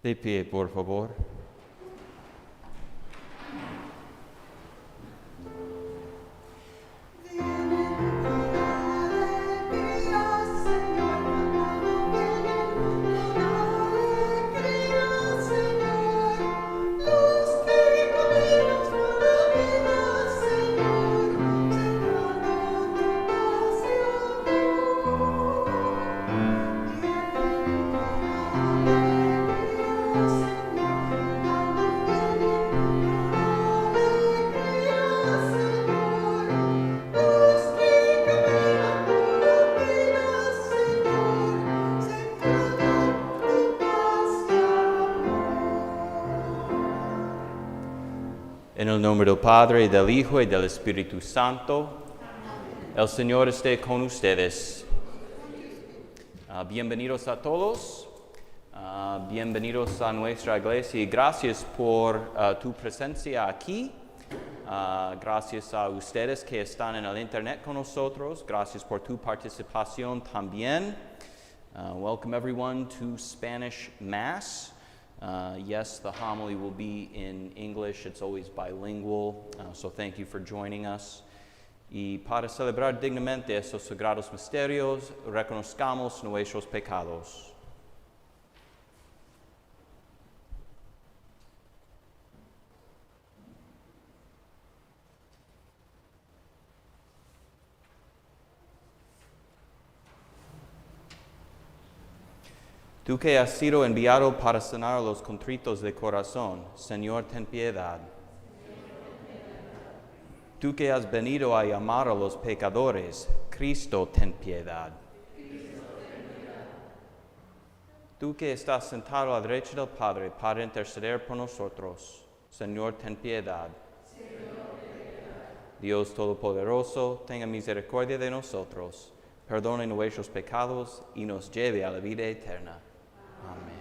De pie, por favor. En el nombre del Padre, y del Hijo, y del Espíritu Santo. Amén. El Señor esté con ustedes. Bienvenidos a todos. Bienvenidos a nuestra iglesia y gracias por tu presencia aquí. Gracias a ustedes que están en el internet con nosotros. Gracias por tu participación también. Welcome everyone to Spanish Mass. Yes, the homily will be in English. It's always bilingual, so thank you for joining us. Y para celebrar dignamente estos sagrados misterios, reconozcamos nuestros pecados. Tú que has sido enviado para sanar a los contritos de corazón, Señor, ten piedad. Tú que has venido a llamar a los pecadores, Cristo, ten piedad. Tú que estás sentado a la derecha del Padre para interceder por nosotros, Señor, ten piedad. Dios Todopoderoso, tenga misericordia de nosotros, perdone nuestros pecados y nos lleve a la vida eterna. Amén.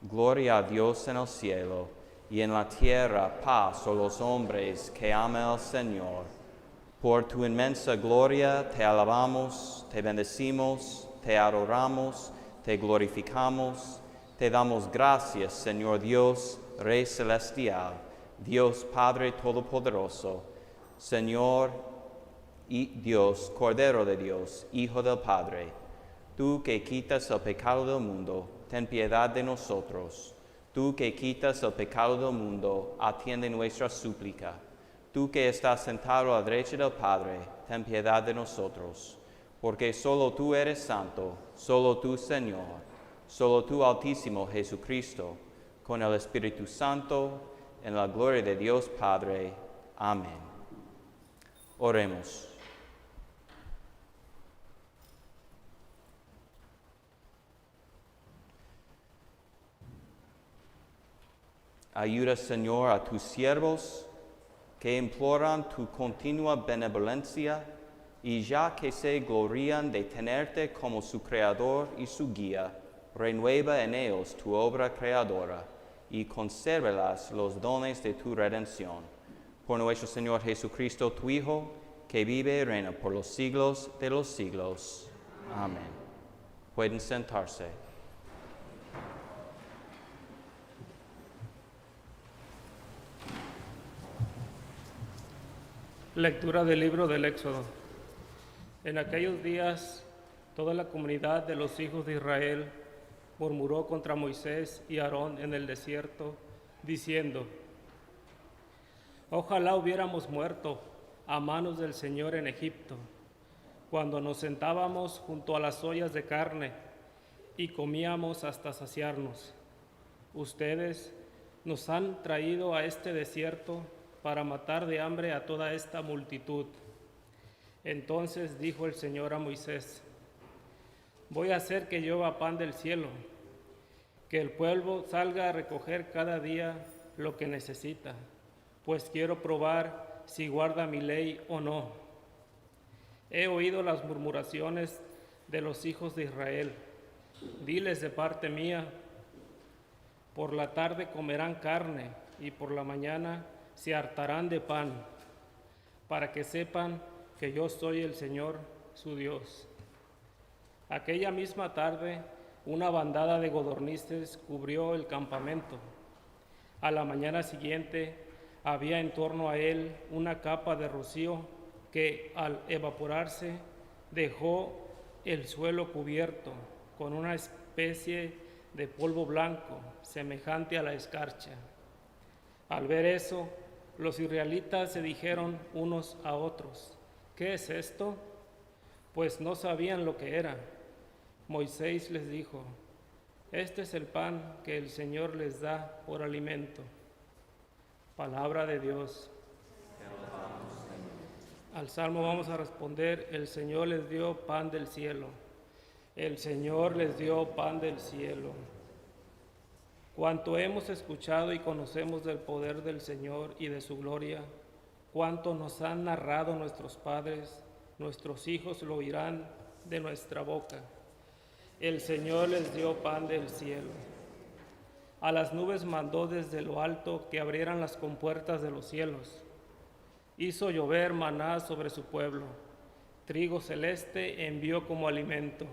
Gloria a Dios en el cielo, y en la tierra paz a los hombres que ama al Señor. Por tu inmensa gloria te alabamos, te bendecimos, te adoramos, te glorificamos, te damos gracias, Señor Dios, Rey celestial, Dios Padre Todopoderoso, Señor y Dios, Cordero de Dios, Hijo del Padre, tú que quitas el pecado del mundo, ten piedad de nosotros. Tú que quitas el pecado del mundo, atiende nuestra súplica. Tú que estás sentado a la derecha del Padre, ten piedad de nosotros. Porque solo tú eres santo, solo tú, Señor, solo tú, Altísimo Jesucristo, con el Espíritu Santo, en la gloria de Dios Padre. Amén. Oremos. Ayuda, Señor, a tus siervos que imploran tu continua benevolencia y ya que se glorían de tenerte como su Creador y su guía, renueva en ellos tu obra creadora y consérvelas los dones de tu redención. Por nuestro Señor Jesucristo, tu Hijo, que vive y reina por los siglos de los siglos. Amén. Pueden sentarse. Lectura del libro del Éxodo. En aquellos días, toda la comunidad de los hijos de Israel murmuró contra Moisés y Aarón en el desierto, diciendo: Ojalá hubiéramos muerto a manos del Señor en Egipto, cuando nos sentábamos junto a las ollas de carne y comíamos hasta saciarnos. Ustedes nos han traído a este desierto para matar de hambre a toda esta multitud. Entonces dijo el Señor a Moisés: Voy a hacer que llueva pan del cielo, que el pueblo salga a recoger cada día lo que necesita, pues quiero probar si guarda mi ley o no. He oído las murmuraciones de los hijos de Israel. Diles de parte mía: por la tarde comerán carne y por la mañana se hartarán de pan, para que sepan que yo soy el Señor, su Dios. Aquella misma tarde, una bandada de codornices cubrió el campamento. A la mañana siguiente, había en torno a él una capa de rocío que, al evaporarse, dejó el suelo cubierto con una especie de polvo blanco, semejante a la escarcha. Al ver eso, los israelitas se dijeron unos a otros: ¿qué es esto? Pues no sabían lo que era. Moisés les dijo: este es el pan que el Señor les da por alimento. Palabra de Dios. Al salmo vamos a responder: el Señor les dio pan del cielo. El Señor les dio pan del cielo. Cuanto hemos escuchado y conocemos del poder del Señor y de su gloria, cuanto nos han narrado nuestros padres, nuestros hijos lo oirán de nuestra boca. El Señor les dio pan del cielo. A las nubes mandó desde lo alto que abrieran las compuertas de los cielos. Hizo llover maná sobre su pueblo. Trigo celeste envió como alimento.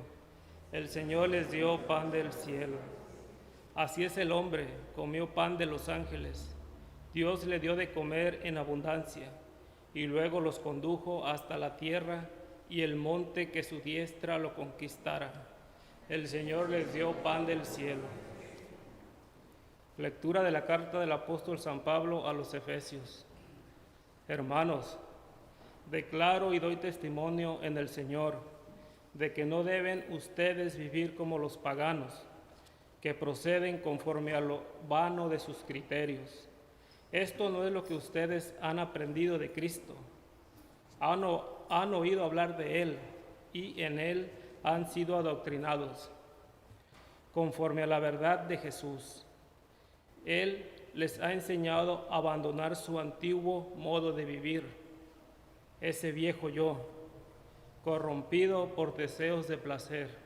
El Señor les dio pan del cielo. Así es el hombre, comió pan de los ángeles. Dios le dio de comer en abundancia, y luego los condujo hasta la tierra y el monte que su diestra lo conquistara. El Señor les dio pan del cielo. Lectura de la carta del apóstol San Pablo a los Efesios. Hermanos, declaro y doy testimonio en el Señor de que no deben ustedes vivir como los paganos, que proceden conforme a lo vano de sus criterios. Esto no es lo que ustedes han aprendido de Cristo. Han oído hablar de Él y en Él han sido adoctrinados, conforme a la verdad de Jesús. Él les ha enseñado a abandonar su antiguo modo de vivir, ese viejo yo, corrompido por deseos de placer.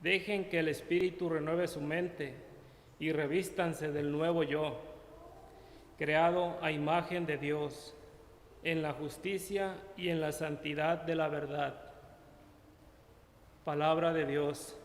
Dejen que el Espíritu renueve su mente y revístanse del nuevo yo, creado a imagen de Dios, en la justicia y en la santidad de la verdad. Palabra de Dios.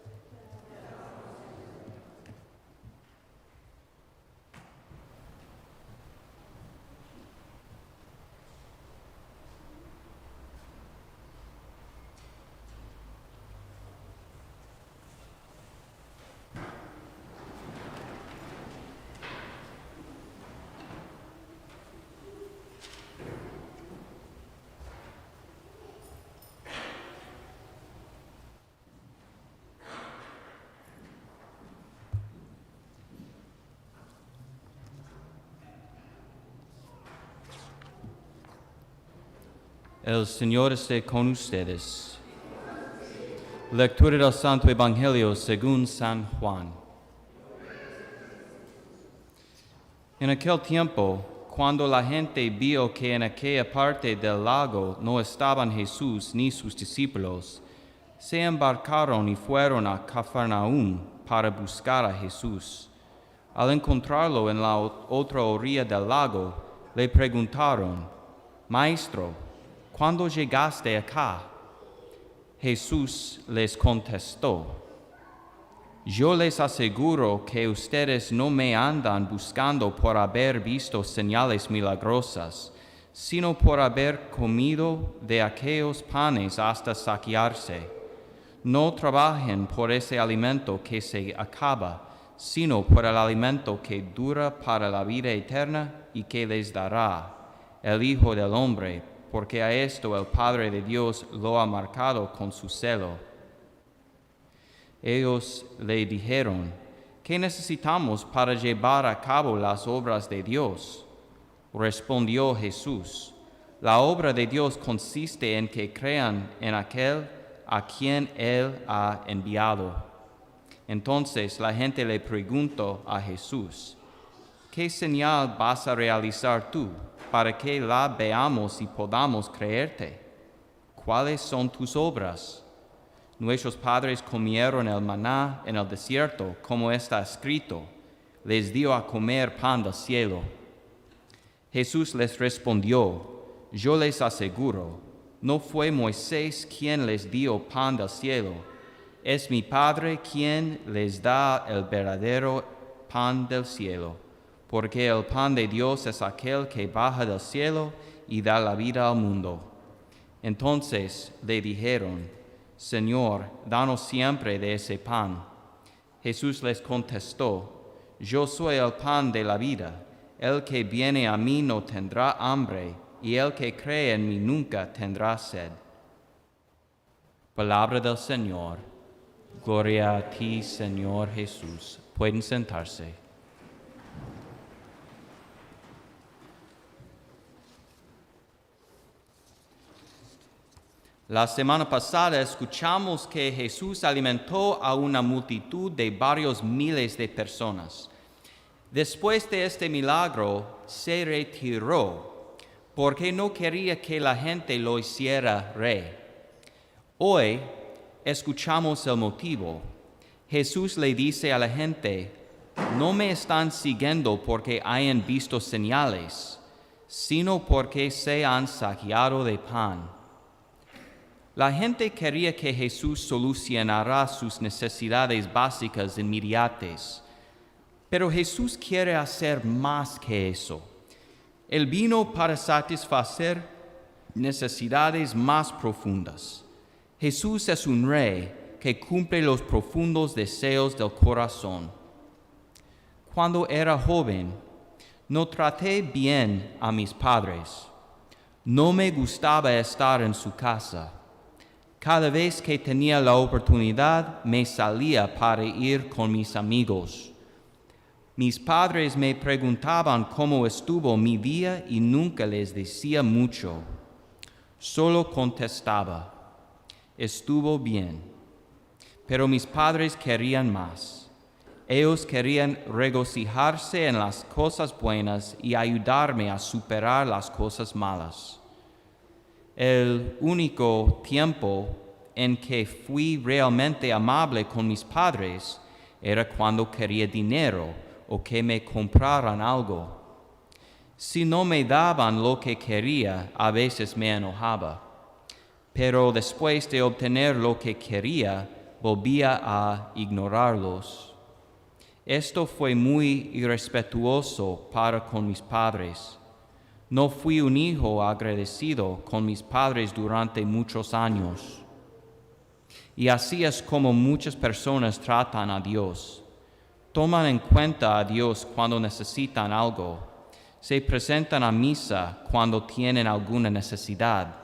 El Señor esté con ustedes. Lectura del Santo Evangelio según San Juan. En aquel tiempo, cuando la gente vio que en aquella parte del lago no estaban Jesús ni sus discípulos, se embarcaron y fueron a Cafarnaúm para buscar a Jesús. Al encontrarlo en la otra orilla del lago, le preguntaron: Maestro, ¿cuándo llegaste acá? Jesús les contestó: yo les aseguro que ustedes no me andan buscando por haber visto señales milagrosas, sino por haber comido de aquellos panes hasta saciarse. No trabajen por ese alimento que se acaba, sino por el alimento que dura para la vida eterna y que les dará el Hijo del Hombre, porque a esto el Padre de Dios lo ha marcado con su celo. Ellos le dijeron: ¿qué necesitamos para llevar a cabo las obras de Dios? Respondió Jesús: la obra de Dios consiste en que crean en aquel a quien Él ha enviado. Entonces la gente le preguntó a Jesús: ¿qué señal vas a realizar tú para que la veamos y podamos creerte? ¿Cuáles son tus obras? Nuestros padres comieron el maná en el desierto, como está escrito: les dio a comer pan del cielo. Jesús les respondió: yo les aseguro, ¿No fue Moisés quien les dio pan del cielo? Es mi Padre quien les da el verdadero pan del cielo, porque el pan de Dios es aquel que baja del cielo y da la vida al mundo. Entonces le dijeron, Señor, danos siempre de ese pan. Jesús les contestó, yo soy el pan de la vida. El que viene a mí no tendrá hambre, y el que cree en mí nunca tendrá sed. Palabra del Señor. Gloria a ti, Señor Jesús. Pueden sentarse. La semana pasada escuchamos que Jesús alimentó a una multitud de varios miles de personas. Después de este milagro, se retiró porque no quería que la gente lo hiciera rey. Hoy escuchamos el motivo. Jesús le dice a la gente, no me están siguiendo porque hayan visto señales, sino porque se han saciado de pan. La gente quería que Jesús solucionara sus necesidades básicas inmediatas, pero Jesús quiere hacer más que eso. Él vino para satisfacer necesidades más profundas. Jesús es un rey que cumple los profundos deseos del corazón. Cuando era joven, no traté bien a mis padres. No me gustaba estar en su casa. Cada vez que tenía la oportunidad, me salía para ir con mis amigos. Mis padres me preguntaban cómo estuvo mi día y nunca les decía mucho. Solo contestaba, estuvo bien. Pero mis padres querían más. Ellos querían regocijarse en las cosas buenas y ayudarme a superar las cosas malas. El único tiempo en que fui realmente amable con mis padres era cuando quería dinero o que me compraran algo. Si no me daban lo que quería, a veces me enojaba. Pero después de obtener lo que quería, volvía a ignorarlos. Esto fue muy irrespetuoso para con mis padres. No fui un hijo agradecido con mis padres durante muchos años. Y así es como muchas personas tratan a Dios. Toman en cuenta a Dios cuando necesitan algo. Se presentan a misa cuando tienen alguna necesidad.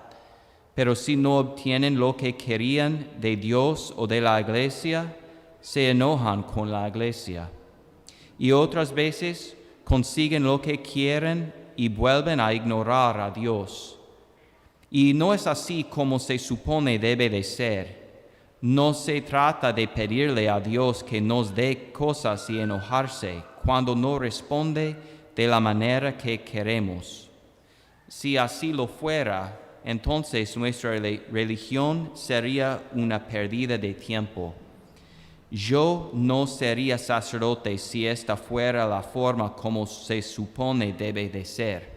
Pero si no obtienen lo que querían de Dios o de la iglesia, se enojan con la iglesia. Y otras veces consiguen lo que quieren y vuelven a ignorar a Dios. Y no es así como se supone debe de ser. No se trata de pedirle a Dios que nos dé cosas y enojarse cuando no responde de la manera que queremos. Si así lo fuera, entonces nuestra religión sería una pérdida de tiempo. Yo no sería sacerdote si esta fuera la forma como se supone debe de ser.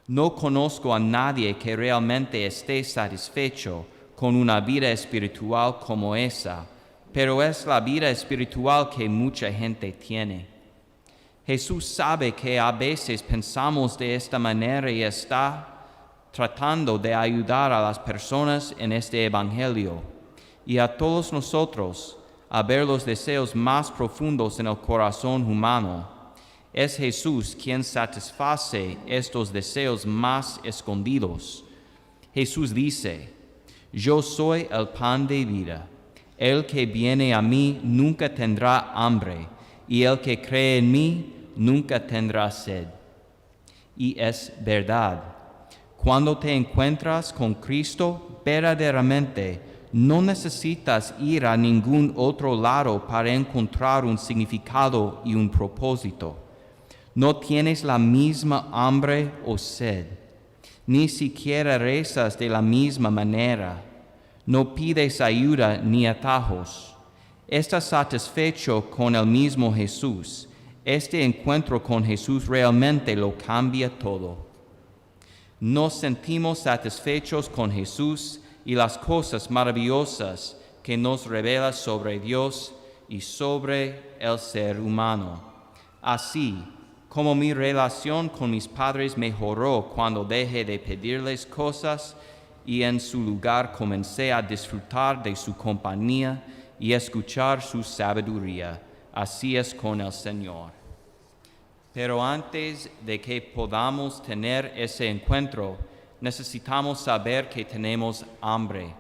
No conozco a nadie que realmente esté satisfecho con una vida espiritual como esa, pero es la vida espiritual que mucha gente tiene. Jesús sabe que a veces pensamos de esta manera y está tratando de ayudar a las personas en este Evangelio y a todos nosotros a ver los deseos más profundos en el corazón humano. Es Jesús quien satisface estos deseos más escondidos. Jesús dice, yo soy el pan de vida. El que viene a mí nunca tendrá hambre, y el que cree en mí nunca tendrá sed. Y es verdad. Cuando te encuentras con Cristo, verdaderamente no necesitas ir a ningún otro lado para encontrar un significado y un propósito. No tienes la misma hambre o sed. Ni siquiera rezas de la misma manera. No pides ayuda ni atajos. Estás satisfecho con el mismo Jesús. Este encuentro con Jesús realmente lo cambia todo. Nos sentimos satisfechos con Jesús y las cosas maravillosas que nos revela sobre Dios y sobre el ser humano. Así como mi relación con mis padres mejoró cuando dejé de pedirles cosas y en su lugar comencé a disfrutar de su compañía y escuchar su sabiduría, así es con el Señor. Pero antes de que podamos tener ese encuentro, necesitamos saber que tenemos hambre.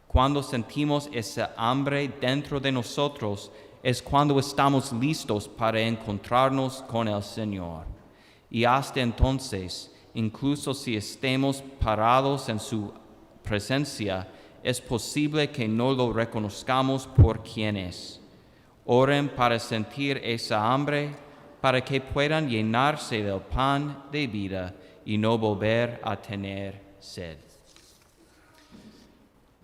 Cuando sentimos esa hambre dentro de nosotros, es cuando estamos listos para encontrarnos con el Señor. Y hasta entonces, incluso si estemos parados en su presencia, es posible que no lo reconozcamos por quien es. Oren para sentir esa hambre, para que puedan llenarse del pan de vida y no volver a tener sed.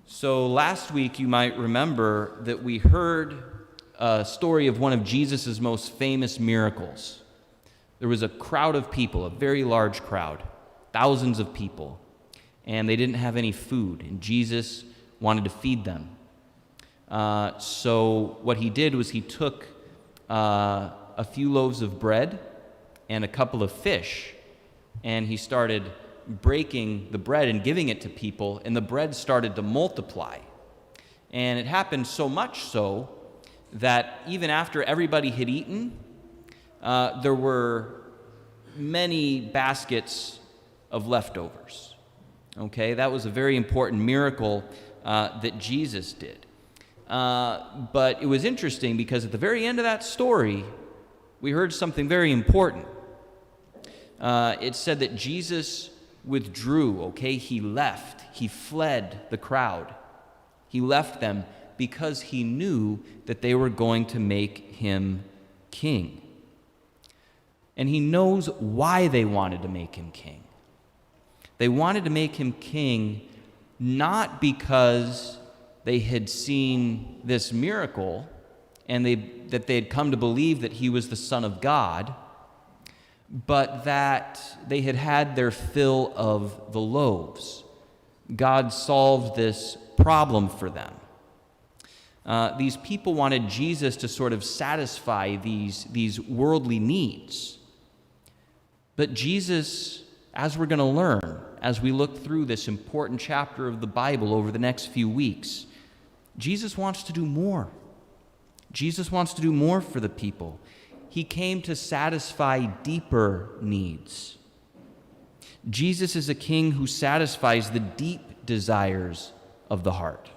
So last week you might remember that we heard a story of one of Jesus' most famous miracles. There was a crowd of people, a very large crowd, thousands of people, and they didn't have any food, and Jesus wanted to feed them. So what he did was he took a few loaves of bread and a couple of fish, and he started breaking the bread and giving it to people, and the bread started to multiply. And it happened so much so that even after everybody had eaten, there were many baskets of leftovers. Okay, that was a very important miracle that Jesus did. But it was interesting because at the very end of that story, we heard something very important. It said that Jesus withdrew, okay? He left. He fled the crowd. He left them because he knew that they were going to make him king. And he knows why they wanted to make him king. They wanted to make him king not because they had seen this miracle and that they had come to believe that he was the Son of God, but that they had had their fill of the loaves. God solved this problem for them. These people wanted Jesus to sort of satisfy these worldly needs. But Jesus, as we're going to learn, as we look through this important chapter of the Bible over the next few weeks, Jesus wants to do more. Jesus wants to do more for the people. He came to satisfy deeper needs. Jesus is a king who satisfies the deep desires of the heart.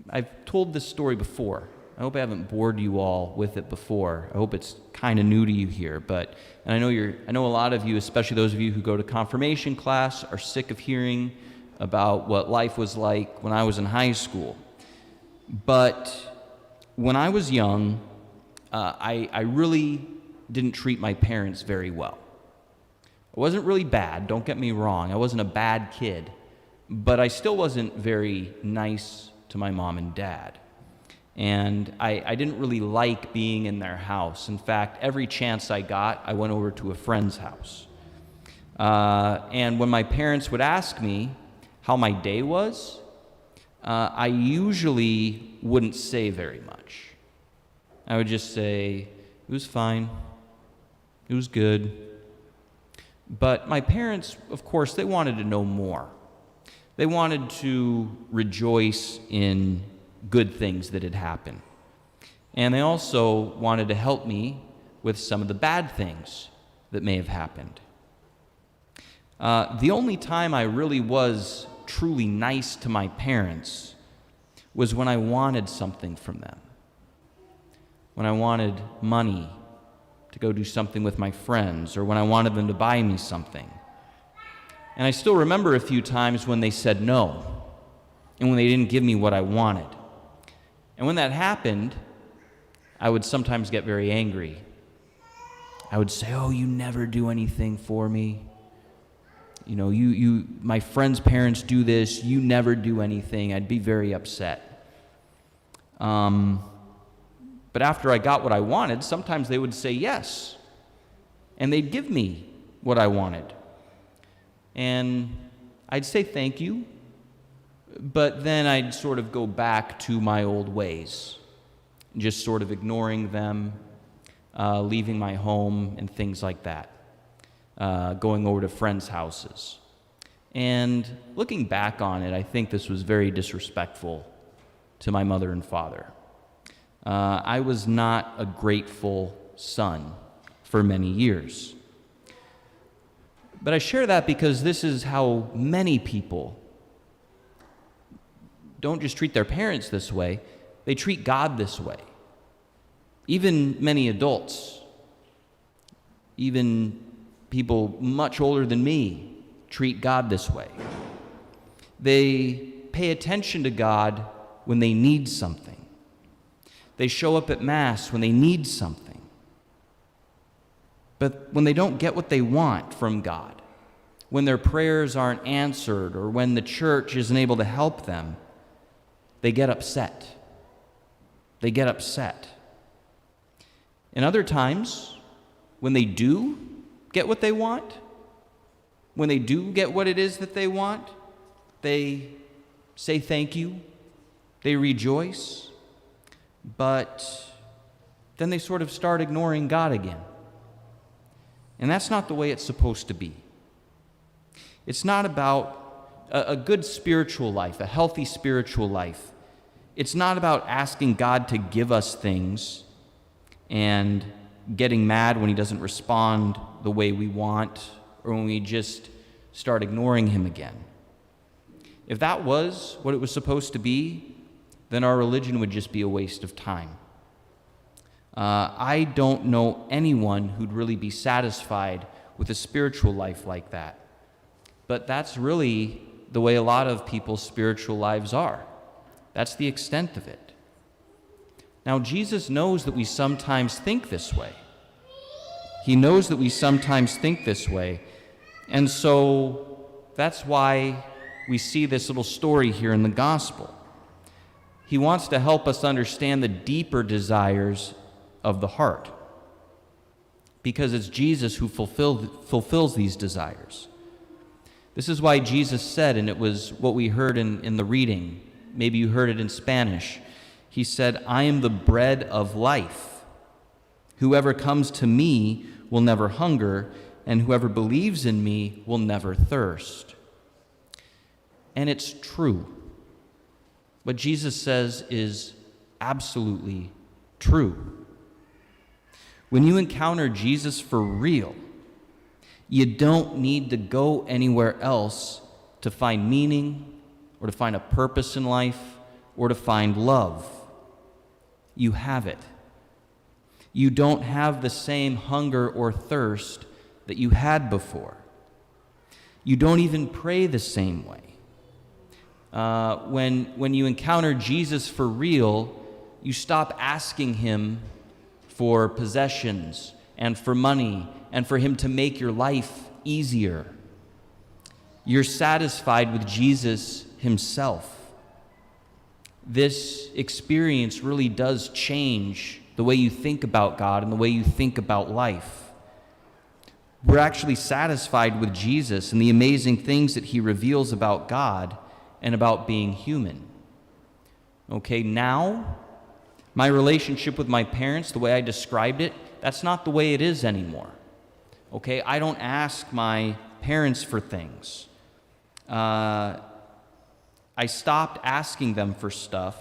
I've told this story before. I hope I haven't bored you all with it before. I hope it's kind of new to you here, and I know a lot of you, especially those of you who go to confirmation class, are sick of hearing about what life was like when I was in high school. But when I was young, I really didn't treat my parents very well. I wasn't really bad, don't get me wrong. I wasn't a bad kid, but I still wasn't very nice to my mom and dad. And I didn't really like being in their house. In fact, every chance I got, I went over to a friend's house. And when my parents would ask me how my day was, I usually wouldn't say very much. I would just say, it was fine, it was good. But my parents, of course, they wanted to know more. They wanted to rejoice in good things that had happened. And they also wanted to help me with some of the bad things that may have happened. The only time I really was truly nice to my parents was when I wanted something from them. When I wanted money to go do something with my friends, or when I wanted them to buy me something. And I still remember a few times when they said no, and when they didn't give me what I wanted. And when that happened, I would sometimes get very angry. I would say, oh, you never do anything for me. You know, my friends' parents do this, you never do anything. I'd be very upset. But after I got what I wanted, sometimes they would say yes. And they'd give me what I wanted. And I'd say thank you, but then I'd sort of go back to my old ways, just sort of ignoring them, leaving my home and things like that, going over to friends' houses. And looking back on it, I think this was very disrespectful to my mother and father. I was not a grateful son for many years. But I share that because this is how many people don't just treat their parents this way, they treat God this way. Even many adults, even people much older than me, treat God this way. They pay attention to God when they need something. They show up at Mass when they need something. But when they don't get what they want from God, when their prayers aren't answered, or when the church isn't able to help them, they get upset. They get upset. And other times, when they do get what they want, when they do get what it is that they want, they say thank you, they rejoice, but then they sort of start ignoring God again. And that's not the way it's supposed to be. It's not about a good spiritual life, a healthy spiritual life. It's not about asking God to give us things and getting mad when he doesn't respond the way we want, or when we just start ignoring him again. If that was what it was supposed to be, then our religion would just be a waste of time. I don't know anyone who'd really be satisfied with a spiritual life like that. But that's really the way a lot of people's spiritual lives are. That's the extent of it. Now, Jesus knows that we sometimes think this way. He knows that we sometimes think this way. And so that's why we see this little story here in the gospel. He wants to help us understand the deeper desires of the heart, because it's Jesus who fulfills these desires. This is why Jesus said, and it was what we heard in the reading, maybe you heard it in Spanish, he said, "I am the bread of life. Whoever comes to me will never hunger, and whoever believes in me will never thirst." And it's true. What Jesus says is absolutely true. When you encounter Jesus for real, you don't need to go anywhere else to find meaning, or to find a purpose in life, or to find love. You have it. You don't have the same hunger or thirst that you had before. You don't even pray the same way. When you encounter Jesus for real, you stop asking him for possessions and for money and for him to make your life easier. You're satisfied with Jesus himself. This experience really does change the way you think about God and the way you think about life. We're actually satisfied with Jesus and the amazing things that he reveals about God and about being human. Okay, now, my relationship with my parents, the way I described it, that's not the way it is anymore. Okay, I don't ask my parents for things. I stopped asking them for stuff,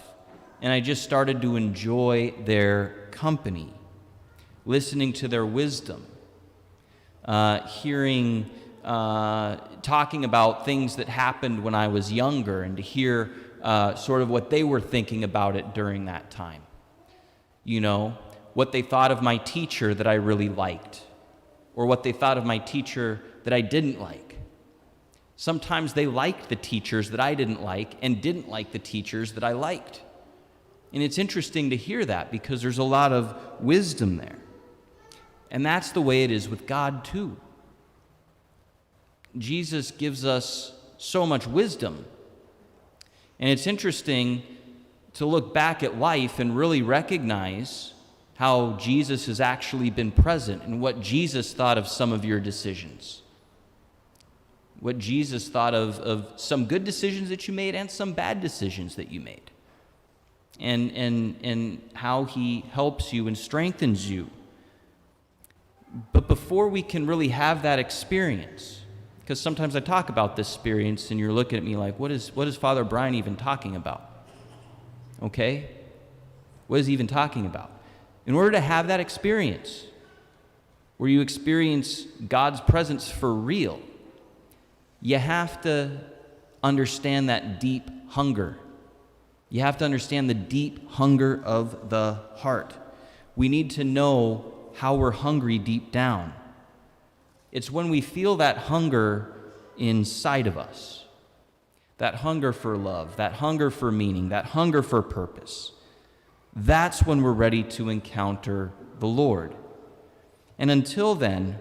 and I just started to enjoy their company, listening to their wisdom, hearing, talking about things that happened when I was younger, and to hear sort of what they were thinking about it during that time. You know, what they thought of my teacher that I really liked, or what they thought of my teacher that I didn't like. Sometimes they liked the teachers that I didn't like and didn't like the teachers that I liked. And it's interesting to hear that because there's a lot of wisdom there. And that's the way it is with God too. Jesus gives us so much wisdom. And it's interesting to look back at life and really recognize how Jesus has actually been present and what Jesus thought of some of your decisions. what Jesus thought of some good decisions that you made and some bad decisions that you made, and how he helps you and strengthens you. But before we can really have that experience, because sometimes I talk about this experience and you're looking at me like, what is Father Brian even talking about? Okay? What is he even talking about? In order to have that experience, where you experience God's presence for real, you have to understand that deep hunger. You have to understand the deep hunger of the heart. We need to know how we're hungry deep down. It's when we feel that hunger inside of us, that hunger for love, that hunger for meaning, that hunger for purpose. That's when we're ready to encounter the Lord. And until then,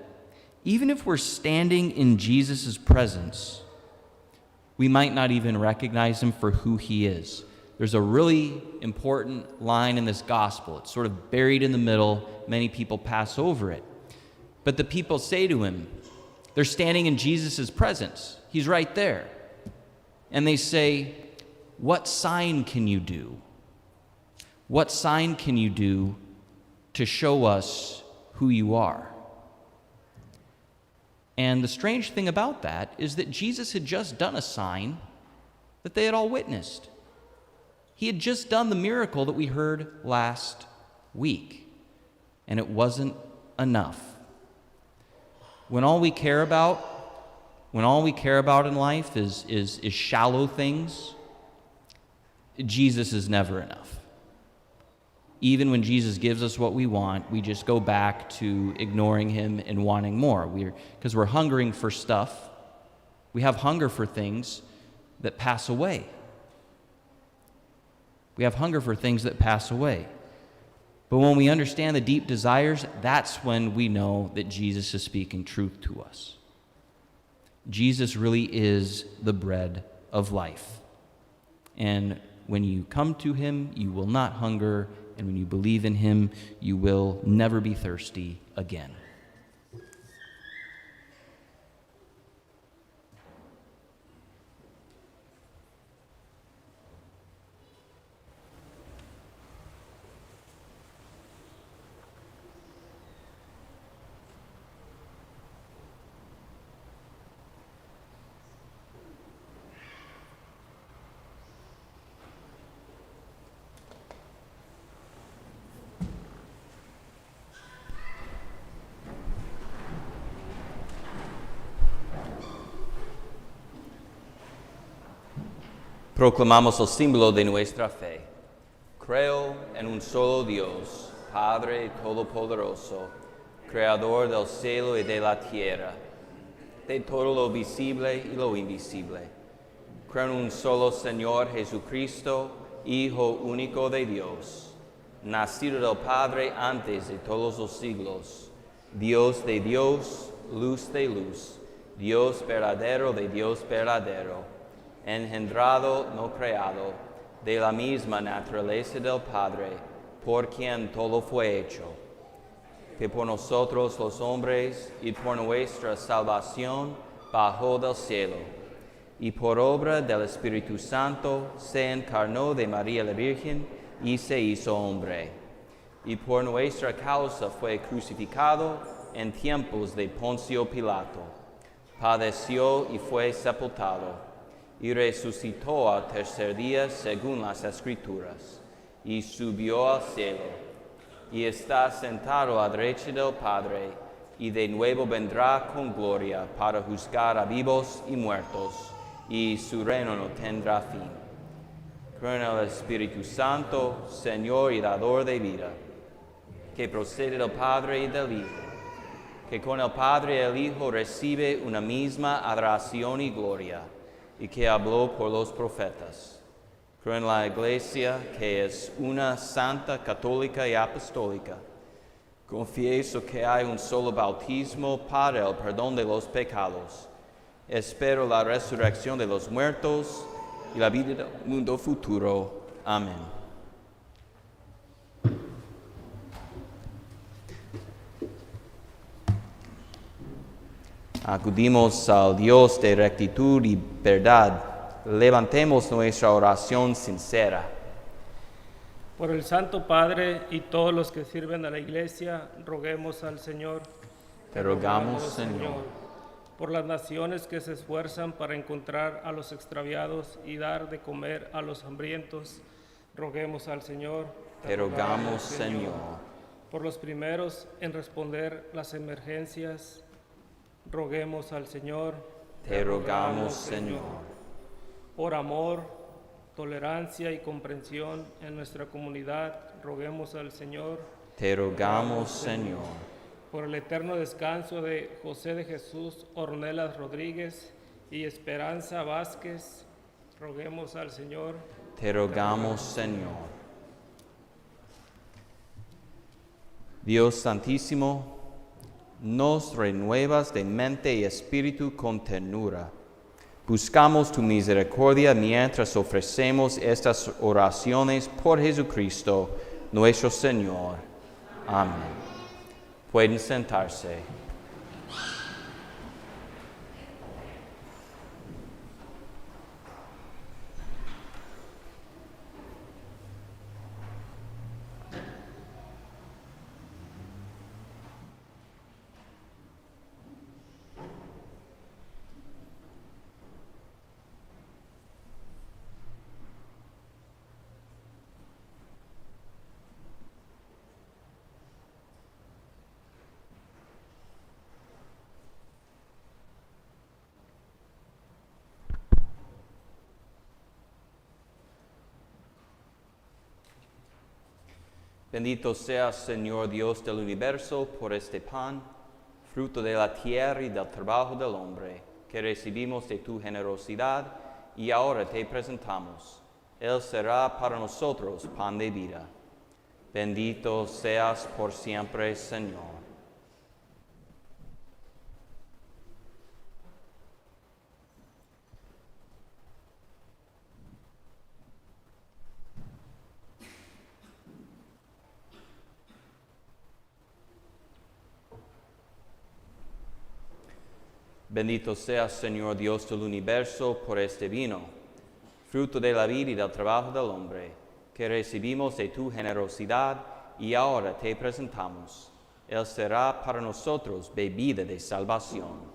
even if we're standing in Jesus' presence, we might not even recognize him for who he is. There's a really important line in this gospel. It's sort of buried in the middle. Many people pass over it. But the people say to him, they're standing in Jesus' presence. He's right there. And they say, "What sign can you do? What sign can you do to show us who you are?" And the strange thing about that is that Jesus had just done a sign that they had all witnessed. He had just done the miracle that we heard last week, and it wasn't enough. When all we care about in life is shallow things, Jesus is never enough. Even when Jesus gives us what we want, we just go back to ignoring him and wanting more. Because we're hungering for stuff. We have hunger for things that pass away. We have hunger for things that pass away. But when we understand the deep desires, that's when we know that Jesus is speaking truth to us. Jesus really is the bread of life. And when you come to him, you will not hunger. And when you believe in him, you will never be thirsty again. Proclamamos el símbolo de nuestra fe. Creo en un solo Dios, Padre Todopoderoso, Creador del cielo y de la tierra, de todo lo visible y lo invisible. Creo en un solo Señor Jesucristo, Hijo único de Dios, nacido del Padre antes de todos los siglos, Dios de Dios, luz de luz, Dios verdadero de Dios verdadero, engendrado, no creado, de la misma naturaleza del Padre, por quien todo fue hecho, que por nosotros los hombres y por nuestra salvación bajó del cielo, y por obra del Espíritu Santo se encarnó de María la Virgen y se hizo hombre, y por nuestra causa fue crucificado en tiempos de Poncio Pilato, padeció y fue sepultado, y resucitó al tercer día según las Escrituras, y subió al cielo, y está sentado a derecha del Padre, y de nuevo vendrá con gloria para juzgar a vivos y muertos, y su reino no tendrá fin. Creo en el Espíritu Santo, Señor y dador de vida, que procede del Padre y del Hijo, que con el Padre y el Hijo recibe una misma adoración y gloria, y que habló por los profetas. Creo en la Iglesia, que es una santa, católica y apostólica. Confieso que hay un solo bautismo para el perdón de los pecados. Espero la resurrección de los muertos y la vida del mundo futuro. Amén. Acudimos al Dios de rectitud y verdad. Levantemos nuestra oración sincera. Por el Santo Padre y todos los que sirven a la Iglesia, roguemos al Señor. Te rogamos, Señor. Por las naciones que se esfuerzan para encontrar a los extraviados y dar de comer a los hambrientos, roguemos al Señor. Te rogamos, Señor. Por los primeros en responder las emergencias, roguemos al Señor. Te rogamos, Señor. Por amor, tolerancia y comprensión en nuestra comunidad, roguemos al Señor. Te rogamos, Señor. Por el eterno descanso de José de Jesús Ornelas Rodríguez y Esperanza Vázquez, roguemos al Señor. Te rogamos, Señor. Dios Santísimo, nos renuevas de mente y espíritu con ternura. Buscamos tu misericordia mientras ofrecemos estas oraciones por Jesucristo, nuestro Señor. Amén. Pueden sentarse. Bendito seas, Señor Dios del universo, por este pan, fruto de la tierra y del trabajo del hombre, que recibimos de tu generosidad y ahora te presentamos. Él será para nosotros pan de vida. Bendito seas por siempre, Señor. Bendito seas, Señor Dios del universo, por este vino, fruto de la vida y del trabajo del hombre, que recibimos de tu generosidad y ahora te presentamos. Él será para nosotros bebida de salvación.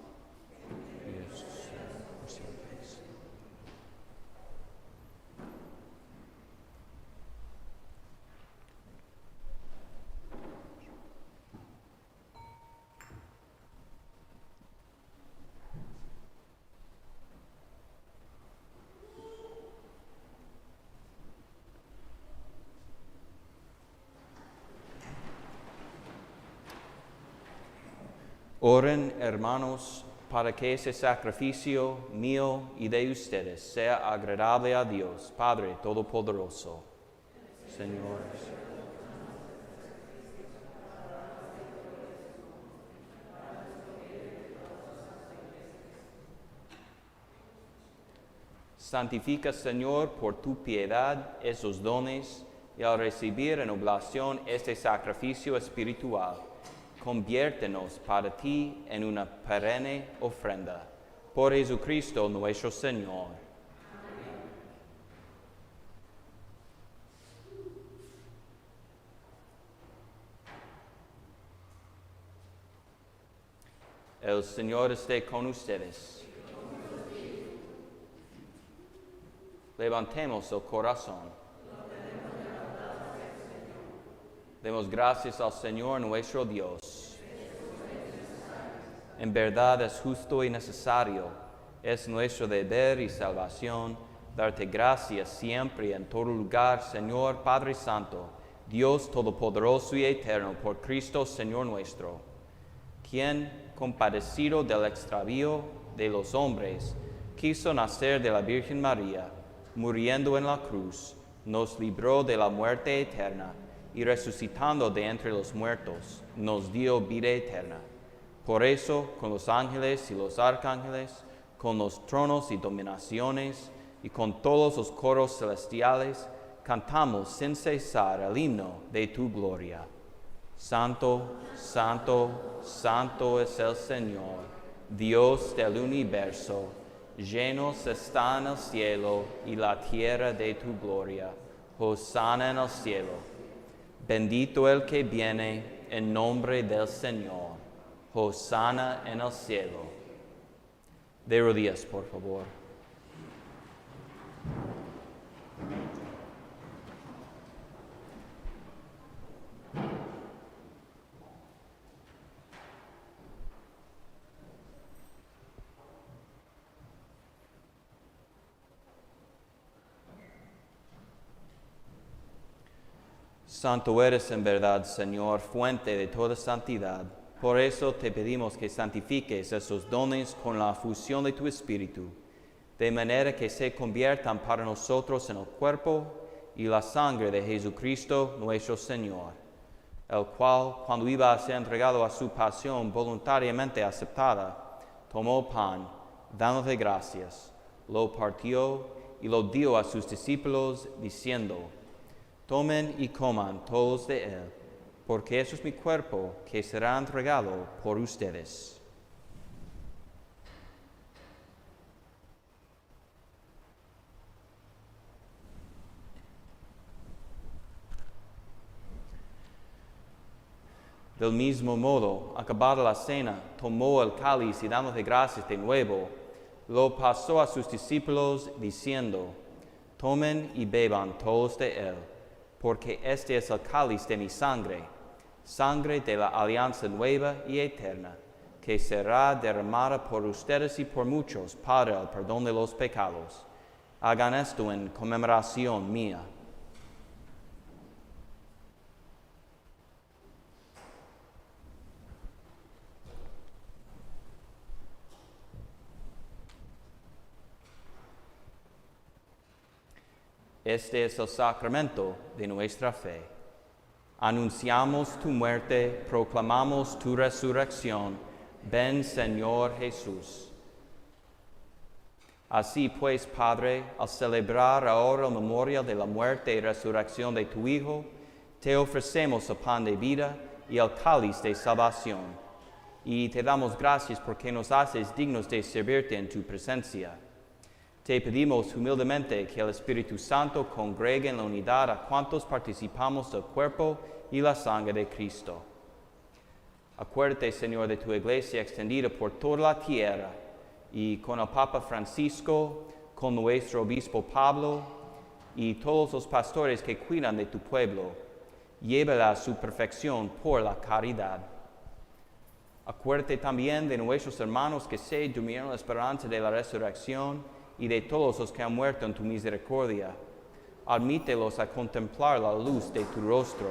Oren, hermanos, para que ese sacrificio mío y de ustedes sea agradable a Dios, Padre Todopoderoso. Señor. Santifica, Señor, por tu piedad esos dones y al recibir en oblación este sacrificio espiritual, conviértenos para ti en una perenne ofrenda. Por Jesucristo nuestro Señor. El Señor esté con ustedes. Levantemos el corazón. Demos gracias al Señor nuestro Dios. En verdad es justo y necesario, es nuestro deber y salvación, darte gracias siempre y en todo lugar, Señor Padre Santo, Dios Todopoderoso y Eterno, por Cristo Señor nuestro, quien, compadecido del extravío de los hombres, quiso nacer de la Virgen María, muriendo en la cruz, nos libró de la muerte eterna, y resucitando de entre los muertos, nos dio vida eterna. Por eso, con los ángeles y los arcángeles, con los tronos y dominaciones, y con todos los coros celestiales, cantamos sin cesar el himno de tu gloria. Santo, santo, santo es el Señor, Dios del universo, llenos están el cielo y la tierra de tu gloria. Hosana en el cielo. Bendito el que viene en nombre del Señor. Hosana en el cielo. De rodillas, por favor. Santo eres en verdad, Señor, fuente de toda santidad. Por eso te pedimos que santifiques esos dones con la fusión de tu Espíritu, de manera que se conviertan para nosotros en el cuerpo y la sangre de Jesucristo nuestro Señor, el cual, cuando iba a ser entregado a su pasión voluntariamente aceptada, tomó pan, dándote gracias, lo partió y lo dio a sus discípulos, diciendo: Tomen y coman todos de él, porque eso es mi cuerpo que será entregado por ustedes. Del mismo modo, acabada la cena, tomó el cáliz y dándote gracias de nuevo, lo pasó a sus discípulos, diciendo: Tomen y beban todos de él, porque este es el cáliz de mi sangre, sangre de la alianza nueva y eterna, que será derramada por ustedes y por muchos para el perdón de los pecados. Hagan esto en conmemoración mía. Este es el sacramento de nuestra fe. Anunciamos tu muerte, proclamamos tu resurrección. Ven, Señor Jesús. Así pues, Padre, al celebrar ahora el memorial de la muerte y resurrección de tu Hijo, te ofrecemos el pan de vida y el cáliz de salvación. Y te damos gracias porque nos haces dignos de servirte en tu presencia. Te pedimos humildemente que el Espíritu Santo congregue en la unidad a cuantos participamos del cuerpo y la sangre de Cristo. Acuérdate, Señor, de tu iglesia extendida por toda la tierra, y con el Papa Francisco, con nuestro obispo Pablo, y todos los pastores que cuidan de tu pueblo. Llévala a su perfección por la caridad. Acuérdate también de nuestros hermanos que se durmieron en la esperanza de la resurrección, y de todos los que han muerto en tu misericordia. Admítelos a contemplar la luz de tu rostro.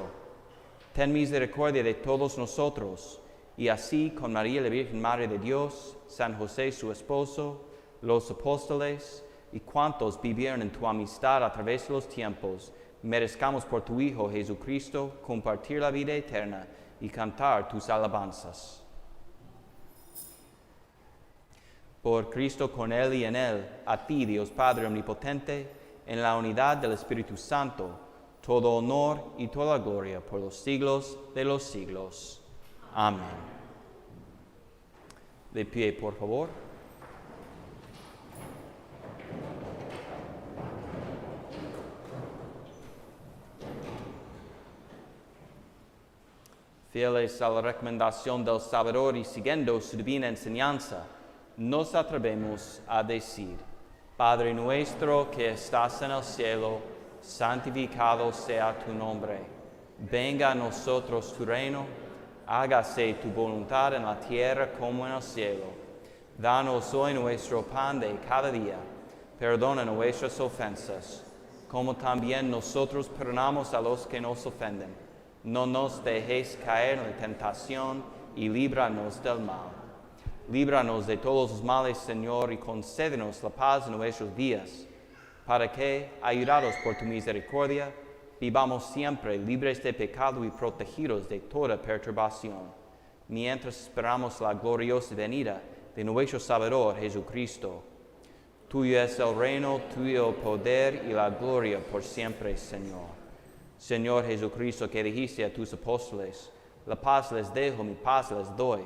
Ten misericordia de todos nosotros, y así con María la Virgen Madre de Dios, San José su esposo, los apóstoles y cuantos vivieron en tu amistad a través de los tiempos, merezcamos por tu Hijo Jesucristo compartir la vida eterna y cantar tus alabanzas. Por Cristo, con Él y en Él, a ti, Dios Padre Omnipotente, en la unidad del Espíritu Santo, todo honor y toda gloria por los siglos de los siglos. Amén. De pie, por favor. Fieles a la recomendación del Salvador y siguiendo su divina enseñanza, nos atrevemos a decir: Padre nuestro que estás en el cielo, santificado sea tu nombre. Venga a nosotros tu reino, hágase tu voluntad en la tierra como en el cielo. Danos hoy nuestro pan de cada día. Perdona nuestras ofensas, como también nosotros perdonamos a los que nos ofenden. No nos dejes caer en la tentación y líbranos del mal. Líbranos de todos los males, Señor, y concédenos la paz en nuestros días, para que, ayudados por tu misericordia, vivamos siempre libres de pecado y protegidos de toda perturbación, mientras esperamos la gloriosa venida de nuestro Salvador Jesucristo. Tuyo es el reino, tuyo el poder y la gloria por siempre, Señor. Señor Jesucristo, que dijiste a tus apóstoles: la paz les dejo, mi paz les doy.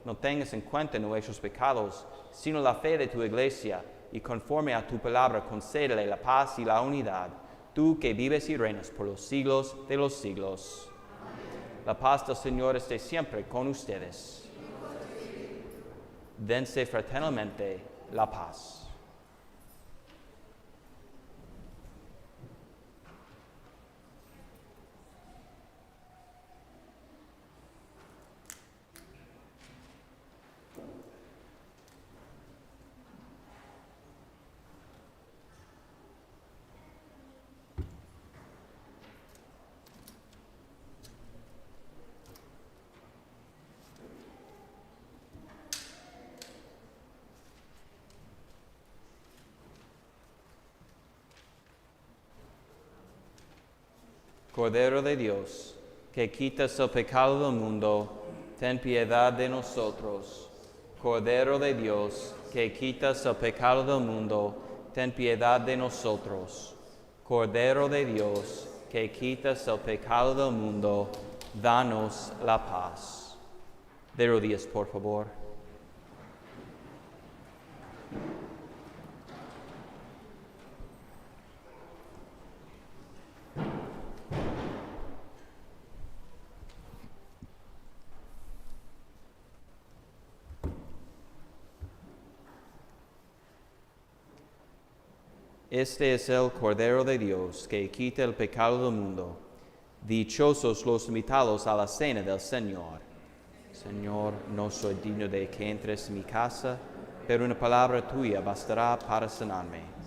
no tengas en cuenta nuestros pecados, sino la fe de tu iglesia, y conforme a tu palabra concédele la paz y la unidad, tú que vives y reinas por los siglos de los siglos. Amén. La paz del Señor esté siempre con ustedes. Dense fraternalmente la paz. Cordero de Dios, que quitas el pecado del mundo, ten piedad de nosotros. Cordero de Dios, que quitas el pecado del mundo, ten piedad de nosotros. Cordero de Dios, que quitas el pecado del mundo, danos la paz. De rodillas, por favor. Este es el Cordero de Dios, que quita el pecado del mundo. Dichosos los invitados a la cena del Señor. Señor, no soy digno de que entres en mi casa, pero una palabra tuya bastará para sanarme.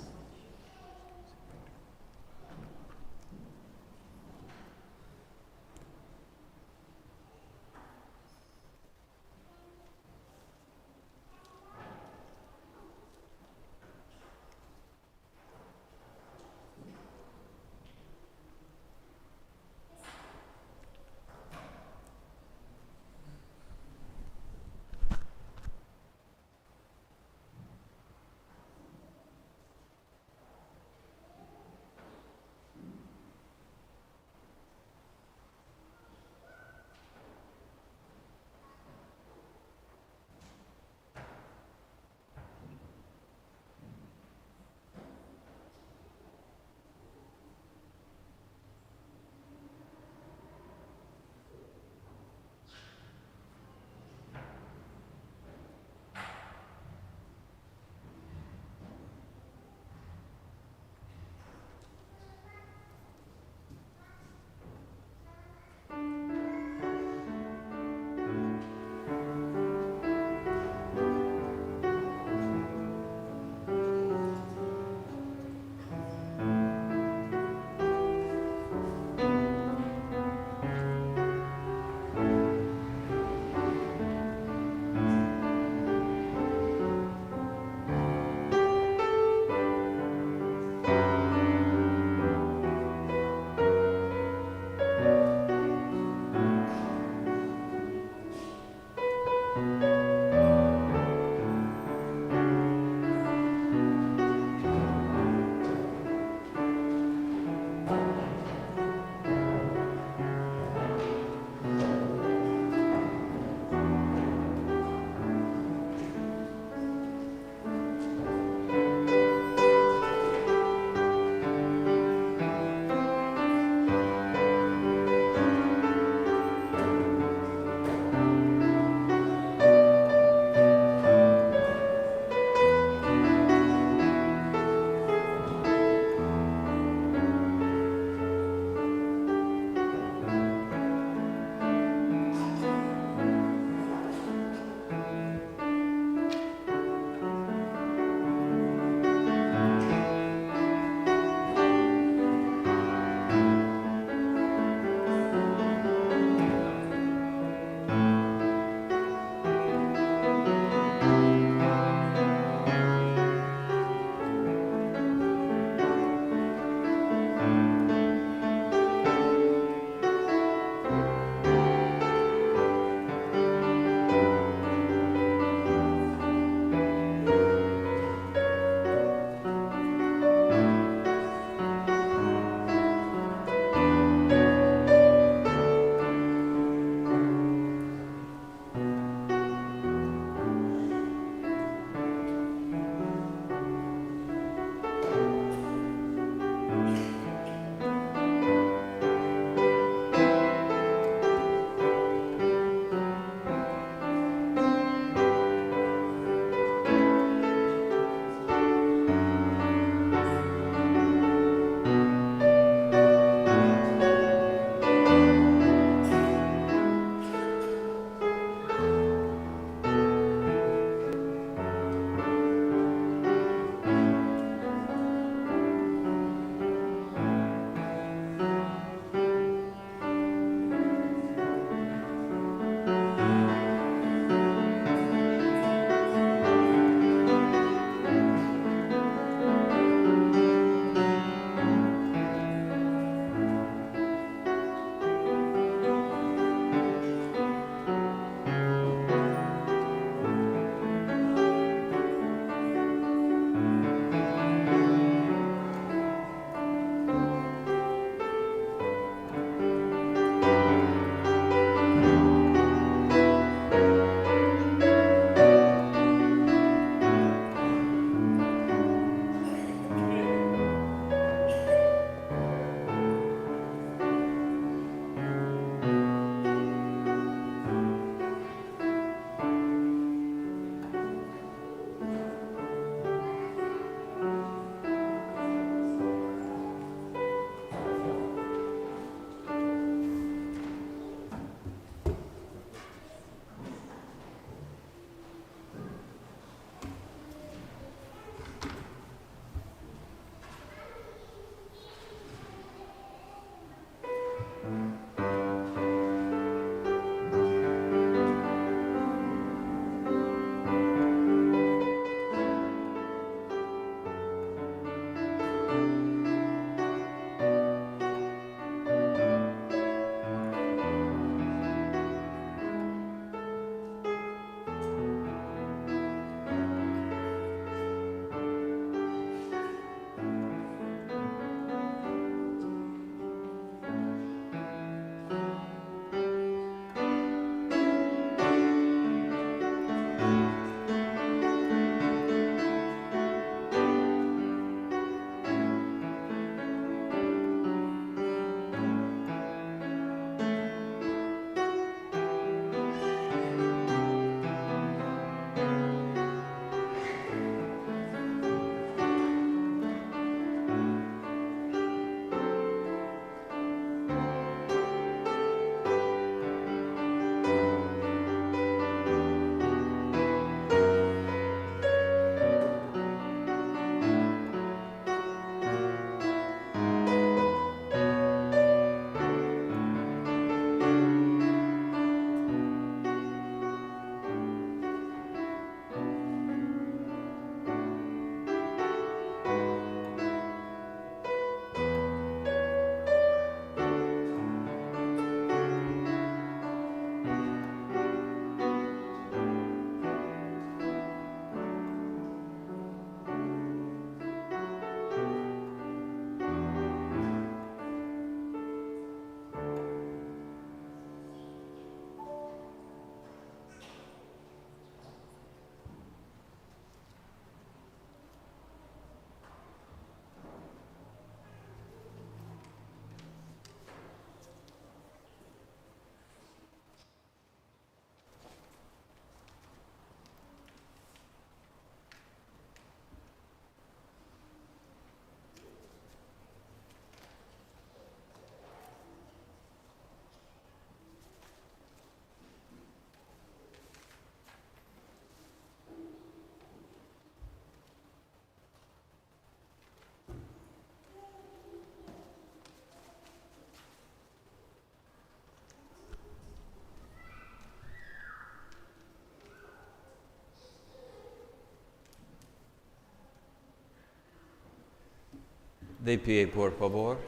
De pie, por favor.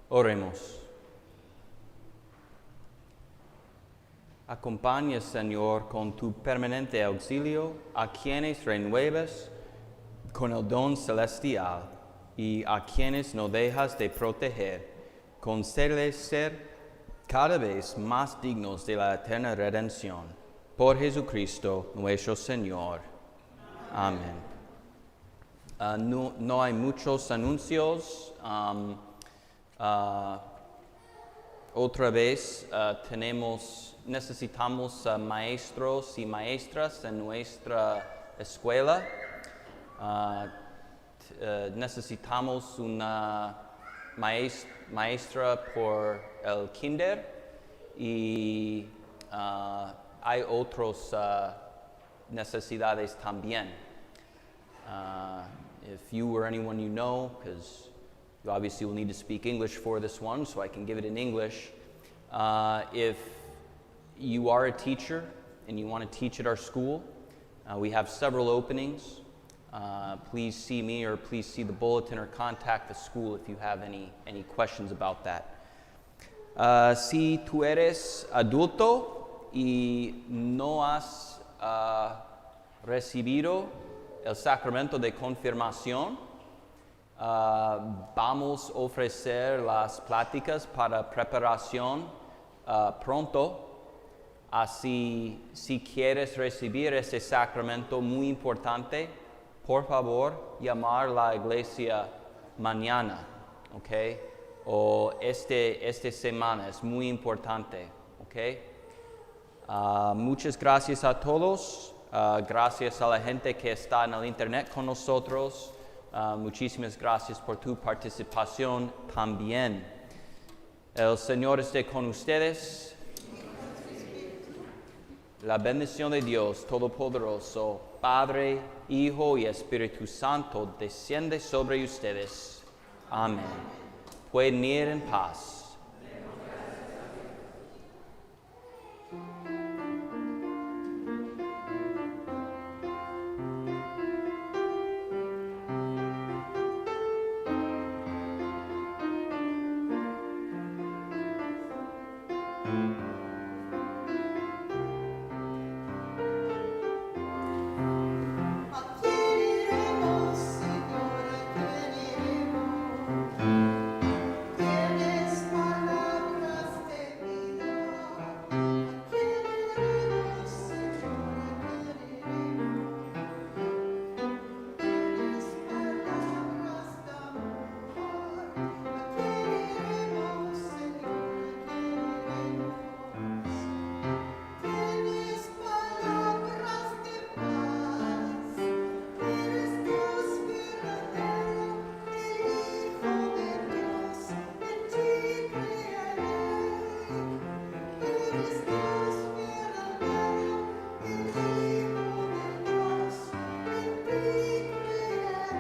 Oremos. Acompaña, Señor, con tu permanente auxilio a quienes renuevas con el don celestial y a quienes no dejas de proteger. Concédeles ser cada vez más dignos de la eterna redención. Por Jesucristo nuestro Señor. Amén. No hay muchos anuncios. Otra vez necesitamos maestros y maestras en nuestra escuela. Necesitamos una maestra por el kinder y hay otras necesidades también. If you or anyone you know, because you obviously will need to speak English for this one, so I can give it in English. If you are a teacher and you want to teach at our school, we have several openings. Please see me or please see the bulletin or contact the school if you have any questions about that. Si tú eres adulto y no has recibido el sacramento de confirmación, vamos a ofrecer las pláticas para preparación pronto. Así, si quieres recibir este sacramento muy importante, por favor, llamar a la iglesia mañana, ¿ok? O esta semana, es muy importante, ¿ok? Muchas gracias a todos. Gracias a la gente que está en el internet con nosotros. Muchísimas gracias por tu participación también. El Señor esté con ustedes. La bendición de Dios Todopoderoso, Padre, Hijo y Espíritu Santo, desciende sobre ustedes. Amén. Pueden ir en paz.